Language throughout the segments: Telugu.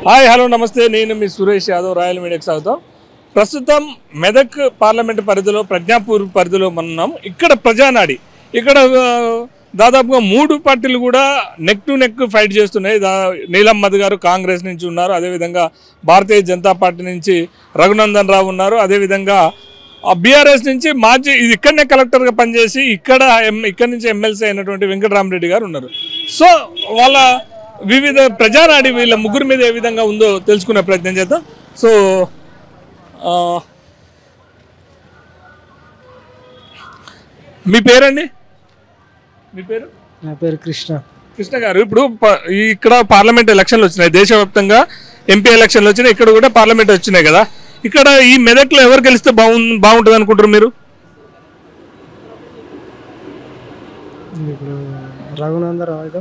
హాయ్ హలో నమస్తే, నేను మీ సురేష్ యాదవ్, రాయల్ మీడియాకి స్వాగతం. ప్రస్తుతం మెదక్ పార్లమెంటు పరిధిలో ప్రజ్ఞాపూర్ పరిధిలో ఉన్నాం. ఇక్కడ ప్రజానాడి, ఇక్కడ దాదాపుగా 3 పార్టీలు కూడా నెక్ టు నెక్ ఫైట్ చేస్తున్నాయి. నీలం మధు గారు కాంగ్రెస్ నుంచి ఉన్నారు, అదేవిధంగా భారతీయ జనతా పార్టీ నుంచి రఘునందన్ రావు ఉన్నారు, అదేవిధంగా బీఆర్ఎస్ నుంచి మాజీ ఇది ఇక్కడనే కలెక్టర్గా పనిచేసి ఇక్కడ నుంచి ఎమ్మెల్సీ అయినటువంటి వెంకటరామరెడ్డి గారు ఉన్నారు. సో వాళ్ళ వివిధ ప్రజానాడి వీళ్ళ ముగ్గురు మీద ఏ విధంగా ఉందో తెలుసుకునే ప్రయత్నం చేద్దాం. సో మీ పేరండి? మీ పేరు? నా పేరు కృష్ణ. కృష్ణ గారు, ఇప్పుడు ఇక్కడ పార్లమెంట్ ఎలక్షన్లు వచ్చినాయి, దేశవ్యాప్తంగా ఎంపీ ఎలక్షన్లు వచ్చినాయి, ఇక్కడ కూడా పార్లమెంట్ వచ్చినాయి కదా. ఇక్కడ ఈ మెదక్లో ఎవరు గెలిస్తే బాగుంటుంది అనుకుంటారు మీరు? ఇప్పుడు రఘునందన్ రావు అయితే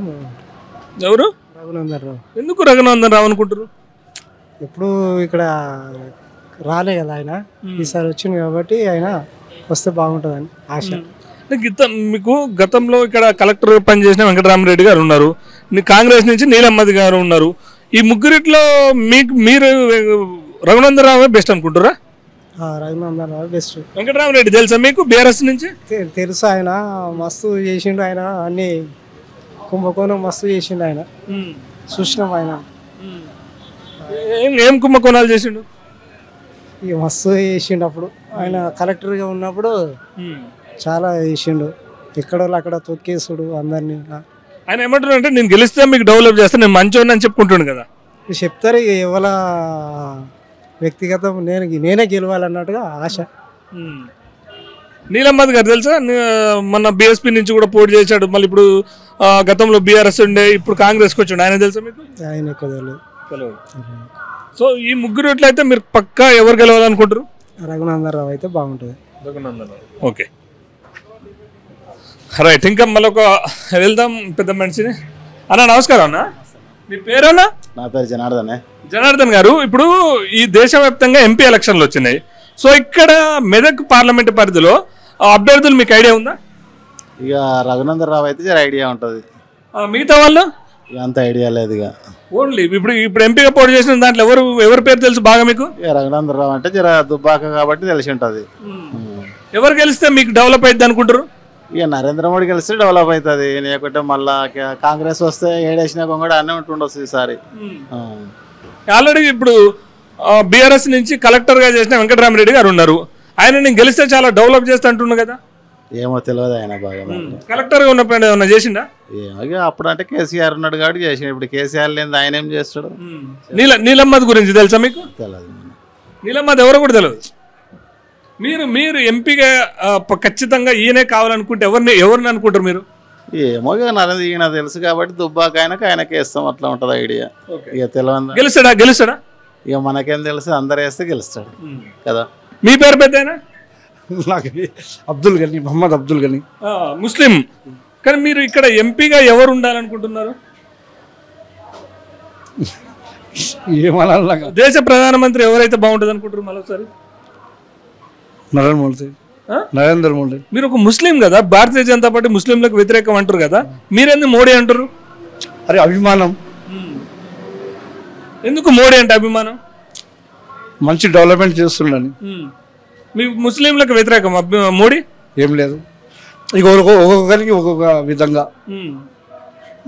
ఎవరు? రఘునందన్ రావు. ఎందుకు రఘునందన్ రావు అనుకుంటారు? ఎప్పుడు ఇక్కడ రాలే కదా ఆయన, ఈసారి వచ్చింది కాబట్టి ఆయన వస్తే బాగుంటుందని ఆశ. మీకు గతంలో ఇక్కడ కలెక్టర్ పనిచేసిన వెంకటరామరెడ్డి గారు ఉన్నారు, కాంగ్రెస్ నుంచి నీలం మధు గారు ఉన్నారు. ఈ ముగ్గురిట్లో మీరు రఘునందన్ రావు బెస్ట్ అనుకుంటారా? రఘునందన్ రావు బెస్ట్. వెంకటరామరెడ్డి తెలుసా మీకు? బీఆర్ఎస్ నుంచి తెలుసు, ఆయన మస్తు చేసిండు. ఆయన అన్ని కుంభకోణం మస్తు చేసిండు. ఆయన చూసినాం. ఆయన ఏం కుంభకోణాలు చేసిండు? ఇక మస్తు చేసిండు. అప్పుడు ఆయన కలెక్టర్గా ఉన్నప్పుడు చాలా చేసిండు. ఎక్కడో అక్కడ తొక్కేసుడు అందరినీ. ఆయన ఏమంటున్నారు అంటే, నేను గెలిస్తే మీకు డెవలప్ చేస్తే నేను మంచోని అని చెప్పుకుంటుండు కదా. చెప్తారు ఇక ఎవరి వ్యక్తిగతం, నేనే గెలవాలన్నట్టుగా ఆశ. నీలం మధు గారు తెలుసా? మొన్న బీఎస్పీ నుంచి కూడా పోటీ చేశాడు, మళ్ళీ ఇప్పుడు గతంలో బీఆర్ఎస్ ఉండే, ఇప్పుడు కాంగ్రెస్కి వచ్చాడు. ఆయన తెలుసా మీకు? ఆయన ఎక్కువ తెలియదు. సో ఈ ముగ్గురు ఎట్లయితే మీరు పక్కా ఎవరు గెలవాలనుకుంటారు? రఘునందన్ రావు అయితే బాగుంటుంది. Raghunandan Rao, okay right. ఇంకా మళ్ళీ వెళ్దాం పెద్ద మనిషిని. అన్న నమస్కారం. అన్న మీ పేరేనా? నా పేరు జనార్దన్. జనార్దన్ గారు, ఇప్పుడు ఈ దేశవ్యాప్తంగా ఎంపీ ఎలక్షన్లు వచ్చినాయి. సో ఇక్కడ మెదక్ పార్లమెంట్ పరిధిలో అభ్యర్థులు మీకు ఐడియా ఉందా? ఇక రఘునందన్ రావు అయితే జర ఐడియా ఉంటుంది, మిగతా వాళ్ళు అంత ఐడియా లేదు. ఇక ఓన్లీ ఇప్పుడు ఎంపీగా పోటీ చేసిన దాంట్లో ఎవరి పేరు తెలుసు బాగా మీకు? ఇక రఘునందన్ రావు అంటే జర దుబ్బాక కాబట్టి తెలిసి ఉంటుంది. ఎవరు గెలిస్తే మీకు డెవలప్ అవుతుంది అనుకుంటారు? ఇక నరేంద్ర మోడీ గెలిస్తే డెవలప్ అవుతుంది, లేకుంటే మళ్ళా కాంగ్రెస్ వస్తే ఏడేసినా కూడా అన్నీ ఉంటుండొచ్చు ఈసారి. ఆల్రెడీ ఇప్పుడు బీఆర్ఎస్ నుంచి కలెక్టర్గా చేసిన వెంకటరామరెడ్డి గారు ఉన్నారు, ఆయన నేను గెలిస్తే చాలా డెవలప్ చేస్తా అంటున్నాను కదా. ఏమో తెలియదు ఆయన బాగా. కలెక్టర్గా ఉన్నప్పుడు ఏమన్నా చేసిండా? ఏమో ఇక అప్పుడు అంటే కేసీఆర్ ఉన్నాడు కాబట్టి చేసిన, ఇప్పుడు కేసీఆర్ లేని ఆయన ఏం చేస్తాడు? నీలం మధు గురించి తెలుసా మీకు? తెలియదు. నీలం మధు ఎవరో కూడా తెలియదు. మీరు ఎంపీగా ఖచ్చితంగా ఈయనే కావాలనుకుంటే ఎవరిని అనుకుంటారు మీరు? ఏమో ఇక నరేంద్ర ఈయన తెలుసు కాబట్టి దుబ్బాక ఆయనకి వేస్తాం, అట్లా ఉంటుంది ఐడియా. ఇక తెలియదు. గెలుస్తాడా? ఇక మనకేం తెలుసు, అందరు వేస్తే గెలుస్తాడు కదా. మీ పేరు పెద్దయినా? నాకు అబ్దుల్ గని, మహమ్మద్ అబ్దుల్ గని, ముస్లిం. కానీ మీరు ఇక్కడ ఎంపీగా ఎవరు ఉండాలనుకుంటున్నారు? ఏమన్నా దేశ ప్రధానమంత్రి ఎవరైతే బాగుంటుంది అనుకుంటారు మరోసారి? నరేంద్ర మోడీ. మీరు ఒక ముస్లిం కదా, భారతీయ జనతా పార్టీ ముస్లింలకు వ్యతిరేకం అంటారు కదా, మీరెందుకు మోడీ అంటారు? అరే అభిమానం. ఎందుకు మోడీ అంటే అభిమానం? మంచి డెవలప్మెంట్ చేస్తుండని. మీ ముస్లింలకు వ్యతిరేకం మోడీ? ఏం లేదు, ఇక ఒక్కొక్కరికి ఒక్కొక్క విధంగా.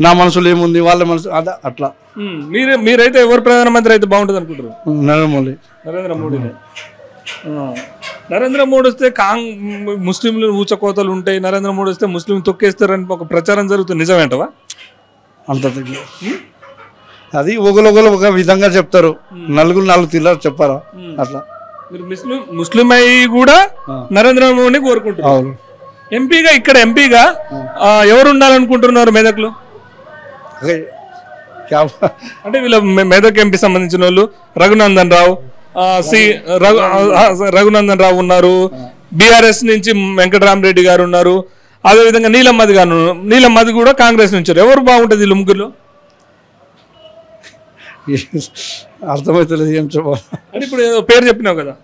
నా మనసులో ఏముంది, వాళ్ళ మనసు అట్లా. మీరైతే ఎవరు ప్రధానమంత్రి అయితే బాగుంటుంది అనుకుంటారు? నరేంద్ర మోడీ. నరేంద్ర మోడీ వస్తే ముస్లింలు ఊచకోతలు ఉంటాయి, నరేంద్ర మోడీ వస్తే ముస్లిం తొక్కేస్తారని ఒక ప్రచారం జరుగుతుంది, నిజమేంటవా? అంత అది ఒకరు ఒక విధంగా చెప్తారు, నలుగురు నాలుగు చెప్పారా అట్లా. మీరు ముస్లిం అయ్యి కూడా నరేంద్ర మోడీని కోరుకుంటున్నారు. ఎంపీగా ఇక్కడ ఎంపీగా ఎవరు ఉండాలనుకుంటున్నారు మెదక్లో? అంటే వీళ్ళ మెదక్ ఎంపీ సంబంధించిన వాళ్ళు రఘునందన్ రావు, రఘునందన్ రావు ఉన్నారు, బీఆర్ఎస్ నుంచి వెంకటరామరెడ్డి గారు ఉన్నారు, అదేవిధంగా నీలం మధు గారు. నీలం మధు కూడా కాంగ్రెస్ నుంచి. ఎవరు బాగుంటుంది వీళ్ళు ముగ్గురులో? అర్థమవుతలేదు ఏం చెప్పాలి. అంటే ఇప్పుడు పేరు చెప్పినావు కదా,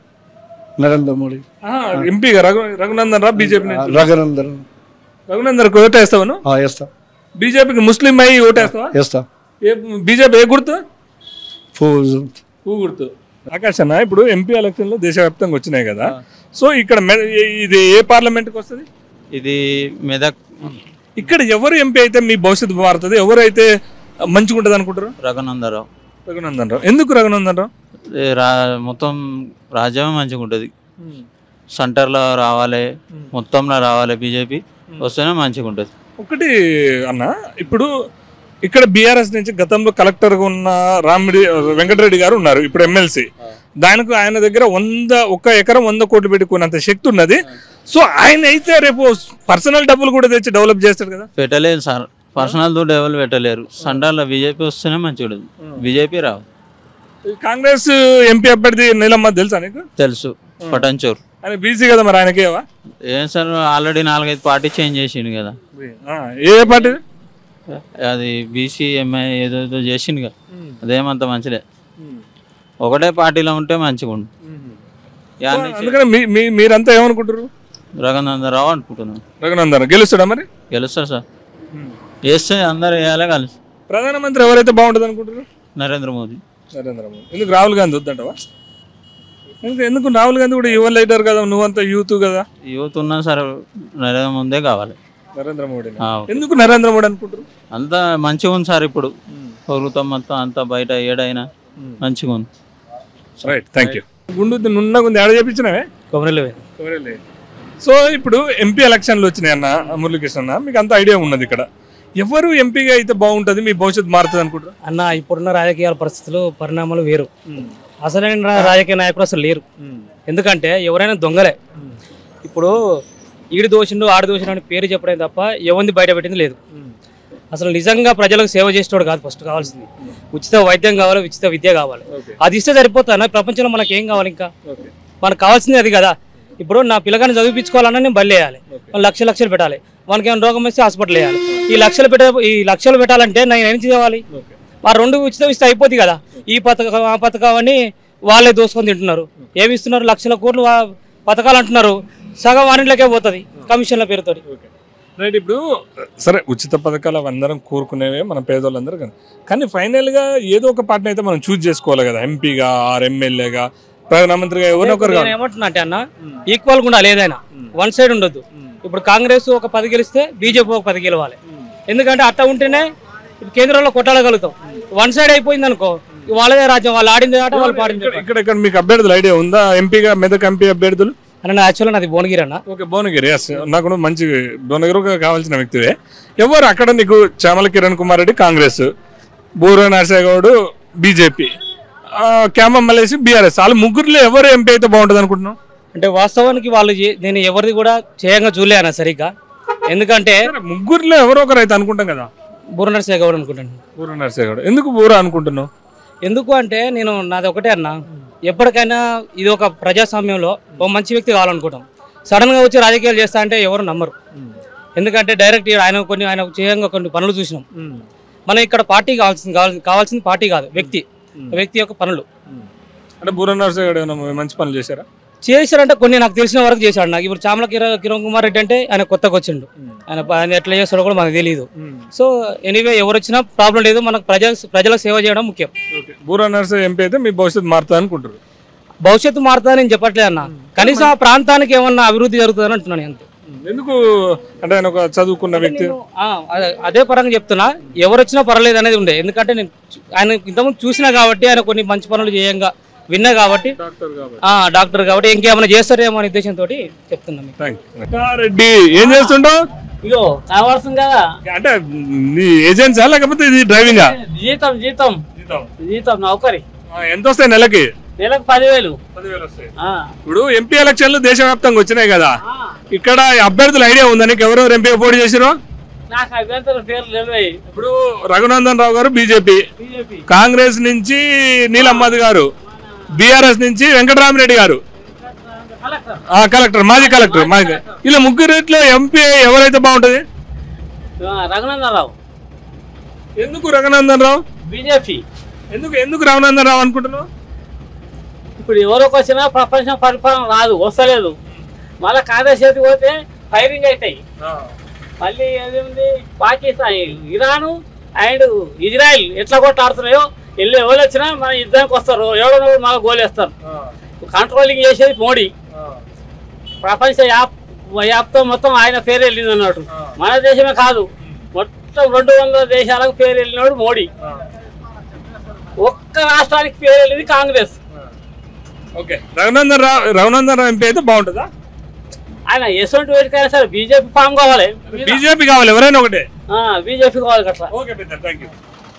నరేంద్ర మోడీ ఎంపీగా రఘునందన్ రావు బీజేపీ. రఘునందన్ ఓటేస్తావు? బీజేపీకి ముస్లిం అయ్యి ఓటేస్తావా? వేస్తా. బీజేపీ ఏ గుర్తు? పువ్వు గుర్తు. ఆకాష్ అన్న, ఇప్పుడు ఎంపీ ఎలక్షన్లు దేశవ్యాప్తంగా వచ్చినాయి కదా, సో ఇక్కడ ఇది ఏ పార్లమెంట్కి వస్తుంది? ఇది మెదక్. ఇక్కడ ఎవరు ఎంపీ అయితే మీ భవిష్యత్తు మారుతుంది, ఎవరైతే మంచిగా ఉంటుంది అనుకుంటారు? రఘునందరావు. రఘునందనరావు. ఎందుకు రఘునందనరావు? మొత్తం రాజ్యమే మంచిగా ఉంటుంది. సెంటర్లో రావాలి, మొత్తంలో రావాలి, బీజేపీ వస్తేనే మంచిగా ఉంటుంది. ఒకటి అన్న, ఇప్పుడు ఇక్కడ బీఆర్ఎస్ నుంచి గతంలో కలెక్టర్గా ఉన్న వెంకటరెడ్డి గారు ఉన్నారు, ఇప్పుడు ఎమ్మెల్సీ. దానికి ఆయన దగ్గర 1 ఎకరం 100 కోట్లు పెట్టుకున్నంత శక్తి ఉన్నది. సో ఆయన అయితే రేపు పర్సనల్ డబ్బులు కూడా తెచ్చి డెవలప్ చేస్తాడు కదా. పెట్టలేదు సార్, పర్సనల్ డెవలప్ పెట్టలేరు. సెంటర్లో బీజేపీ వస్తేనే మంచిగా ఉంటుంది, బీజేపీ రావు. కాంగ్రెస్ ఎంపీ అభ్యర్థి నీలమ్మ తెలుసా నీకు? తెలుసు, పటంచూరు. ఆయన బీసీ కదా, మరి ఆయనకేవా? ఏం సార్, ఆల్రెడీ 4-5 పార్టీ చేంజ్ చేసిండు కదా. ఏ పార్టీ? అది బీసీ ఎంఐ ఏదో చేసిండు కదా, అదేమంత మంచిదే. ఒకటే పార్టీలో ఉంటే మంచిగా ఉంటుంది. అందుకని మీరంతా ఏమనుకుంటారు? రఘునందరావు అనుకుంటున్నాను. రఘునందన్ గెలుస్తాడా? మరి గెలుస్తారు సార్, వేస్తే అందరు వేయాలి కలిసి. ప్రధానమంత్రి ఎవరైతే బాగుంటుంది అనుకుంటారు? నరేంద్ర మోదీ. ఎందుకు రాహుల్ గాంధీ వద్దంటవా? ఎందుకు రాహుల్ గాంధీ కూడా యువ లీడర్ కదా, నువ్వంతా యూత్ కదా. యూత్ ఉన్నా సరే నరేంద్ర మోదీ కావాలి. నరేంద్ర మోడీ. ఎందుకు నరేంద్ర మోడీ అనుకుంటారు? అంత మంచిగా ఉంది సార్, ఇప్పుడు ప్రభుత్వం మొత్తం అంతా బయట ఏడైనా మంచిగా ఉంది. Right, thank you. గుండు నున్నగా ఉంది, ఆడ చేపించినవే కొమరెల్లి. సో ఇప్పుడు ఎంపీ ఎలక్షన్లు వచ్చినాయి అన్న, మురళీకృష్ణ అన్న, మీకు అంత ఐడియా ఉన్నది. ఇక్కడ ఎవరు ఎంపీగా అయితే బాగుంటుంది, మీ భవిష్యత్తు మారుతుంది అనుకుంటారు? అన్న, ఇప్పుడున్న రాజకీయ పరిస్థితులు పరిణామాలు వేరు. అసలైన రాజకీయ నాయకులు అసలు లేరు. ఎందుకంటే ఎవరైనా దొంగలే. ఇప్పుడు ఈడు దోషిండు ఆడు దోషిండు అని పేరు చెప్పడం తప్ప ఎవరిని బయట పెట్టింది లేదు. అసలు నిజంగా ప్రజలకు సేవ చేసేవాడు కాదు ఫస్ట్ కావాల్సింది. ఉచిత వైద్యం కావాలి, ఉచిత విద్య కావాలి. అది ఇస్తే సరిపోతాను. ప్రపంచంలో మనకి ఏం కావాలి? ఇంకా మనకు కావాల్సింది అది కదా. ఇప్పుడు నా పిల్లగాని చదివించుకోవాలన్నా నేను బలి వేయాలి, లక్షలు పెట్టాలి. మనకి ఏమైనా రోగం వస్తే హాస్పిటల్ వేయాలి. ఈ లక్షలు పెట్టాలంటే నేను ఏం చేయాలి? ఆ 2 ఉచితం ఇస్తే అయిపోతుంది కదా. ఈ పథకం ఆ పథకం అని వాళ్ళే దోసుకొని తింటున్నారు. ఏమి ఇస్తున్నారు? లక్షల కోట్లు పథకాలు అంటున్నారు, సగం వారిలోకే పోతుంది కమిషన్ల పేరుతో. రైట్. ఇప్పుడు సరే, ఉచిత పథకాలు అందరం కోరుకునేవే మన పేదోళ్ళందరూ కదా, కానీ ఫైనల్గా ఏదో ఒక పార్టీని అయితే మనం చూస్ చేసుకోవాలి కదా. ఎంపీగా ఆర్ ఎమ్మెల్యేగా ప్రధానమంత్రిగా ఎవరినొకరు. ఏమంటున్నా అంటే అన్న, ఈక్వల్గా ఉండాలి, ఏదైనా వన్ సైడ్ ఉండొద్దు. ఇప్పుడు కాంగ్రెస్ ఒక 10 గెలిస్తే బీజేపీ ఒక 10 గెలవాలి. ఎందుకంటే అట్లా ఉంటేనే కేంద్రంలో కొట్టాడగలుగుతాం. వన్ సైడ్ అయిపోయింది అనుకో, వాళ్ళదే రాజ్యం, వాళ్ళు ఆడింది ఆట వాళ్ళు పాడింది. ఇక్కడ మీకు అభ్యర్థులు ఐడియా ఉందా? ఎంపీగా మెదక్ ఎంపీ అభ్యర్థులు అన్న, యాక్చువల్గా నాది భువనగిరి అన్న. ఓకే, భువనగిరి. ఎస్, నాకు మంచి భువనగిరి కావాల్సిన వ్యక్తివే. ఎవరు అక్కడ నీకు? చామల కిరణ్ కుమార్ రెడ్డి కాంగ్రెస్, బూర నరసేగౌడ్ బీజేపీ, క్యామ మలేసి బీఆర్ఎస్. వాళ్ళు ముగ్గురులో ఎవరు ఎంపీ అయితే బాగుంటుంది అనుకుంటున్నావు? అంటే వాస్తవానికి వాళ్ళు నేను ఎవరిది కూడా చేయంగా చూడలే అన్న సరిగ్గా. ఎందుకంటే ముగ్గురులో ఎవరో ఒకరు అయితే అనుకుంటాం కదా. బూర నరసేగౌడ్ అనుకుంటాను. బూర నరసేగౌడ్. ఎందుకు బూర అనుకుంటున్నావు? ఎందుకు అంటే నాది ఒకటే అన్న, ఎప్పటికైనా ఇది ఒక ప్రజాస్వామ్యంలో ఒక మంచి వ్యక్తి కావాలనుకుంటాం. సడన్గా వచ్చి రాజకీయాలు చేస్తా అంటే ఎవరు నమ్మరు. ఎందుకంటే డైరెక్ట్ ఆయన చేయంగా కొన్ని పనులు చూసినాం. మనం ఇక్కడ పార్టీ కావాల్సింది పార్టీ కాదు, వ్యక్తి యొక్క పనులు. అంటే బూర నరసేగౌడ్ మంచి పనులు చేశారంటే కొన్ని నాకు తెలిసిన వరకు చేశాడు. నాకు ఇప్పుడు చామల కిరణ్ కుమార్ రెడ్డి అంటే ఆయన కొత్తగా వచ్చిండు, ఆయన ఎట్లా చేస్తాడో కూడా మనకు తెలియదు. సో ఎనీవే, ఎవరు వచ్చినా ప్రాబ్లం లేదు, మనకు ప్రజలకు సేవ చేయడం ముఖ్యం. బూర నరసే ఎంపీ అయితే మీ భవిష్యత్తు మారుతుంది అనుకుంటారు? భవిష్యత్తు మారుతుందని నేను చెప్పట్లేదు అన్న, కనీసం ఆ ప్రాంతానికి ఏమన్నా అభివృద్ధి జరుగుతుందని అంటున్నాను అంతే. ఎందుకు అంటే ఆయన ఒక చదువుకున్న వ్యక్తి, అదే పరంగా చెప్తున్నా. ఎవరు వచ్చినా పర్లేదు అనేది ఉండే, ఎందుకంటే నేను ఆయన ఇంతకుముందు చూసినా కాబట్టి, ఆయన కొన్ని మంచి పనులు చేయంగా విన్నా కాబట్టి, డాక్టర్ కాబట్టి ఇంకేమైనా చేస్తారేమో అనే ఉద్దేశంతో చెప్తున్నాను. రెడ్డి ఏం చేస్తుంటావు? ఇగో కావాల్సింది కదా. అంటే నీ ఏజెన్సా లేకపోతే ఇది డ్రైవింగా? జీతం నౌకరి. ఎంత వస్తాయి నెలకి? 10,000 వస్తాయి. ఇప్పుడు ఎంపీ ఎలక్షన్లు దేశవ్యాప్తంగా వచ్చినాయి కదా, ఇక్కడ అభ్యర్థుల ఐడియా ఉందా నీకు? ఎవరెవరు ఎంపీగా పోటీ చేసిరు? నాకు అభ్యర్థుల పేర్లు తెలియదు. ఇప్పుడు రఘునందన్ రావు గారు బీజేపీ, కాంగ్రెస్ నుంచి నీలమ్మద్ గారు, బీఆర్ఎస్ నుంచి వెంకటరామరెడ్డి గారు కలెక్టర్, మాజీ కలెక్టర్. ఇలా ముగ్గురిట్లో ఎంపీ ఎవరైతే బాగుంటది? రఘునందన్ రావు. ఎందుకు రఘునందన్ రావు? బీజేపీ. ఎందుకు రఘునందన్ రావు అనుకుంటున్నావు? ఇప్పుడు ఎవరికి వచ్చినా ప్రపంచం పరిపాలన రాదు, వస్తలేదు. మళ్ళీ కాంగ్రెస్ చేతికి పోతే ఫైరింగ్ అవుతాయి. మళ్ళీ ఏది ఉంది, పాకిస్తాన్, ఇరాను అండ్ ఇజ్రాయిల్ ఎట్లా కొట్లాడుతున్నాయో వెళ్ళి ఎవరు వచ్చినా మన యుద్ధానికి వస్తారు, ఎవడో మాకు గోలేస్తారు. కంట్రోలింగ్ చేసేది మోడీ. ప్రపంచ వ్యాప్తం మొత్తం ఆయన పేరు వెళ్ళింది అన్నట్టు. మన దేశమే కాదు, మొత్తం 200 దేశాలకు పేరు వెళ్ళినాడు మోడీ. ఒక్క రాష్ట్రానికి పేరు వెళ్ళింది కాంగ్రెస్. ఓకే, రఘునందన్ రావు ఎంపీ అయితే బాగుంటుందా? ఆయన ఎటువంటి వేటికైనా సరే బీజేపీ ఫామ్ కావాలి, బీజేపీ కావాలి, ఎవరైనా ఒకటే బీజేపీ కావాలి అట్లా. ఓకే పెద్ద, థ్యాంక్ యూ.